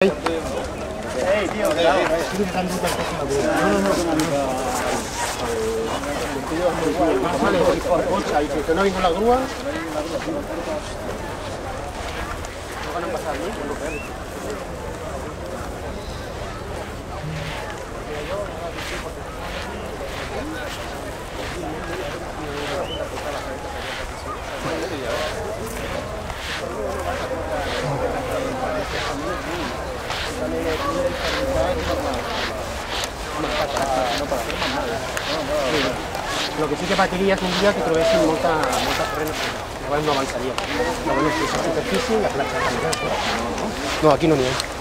Hey, tío, cuidado. Vale, que no vengo la grúa. No van a pasar, ¿no? Lo que sí que patiries un dia que trobessin molta terreny, igual no avançaria. Però bueno, si és superfície, la platja. No, aquí no n'hi ha.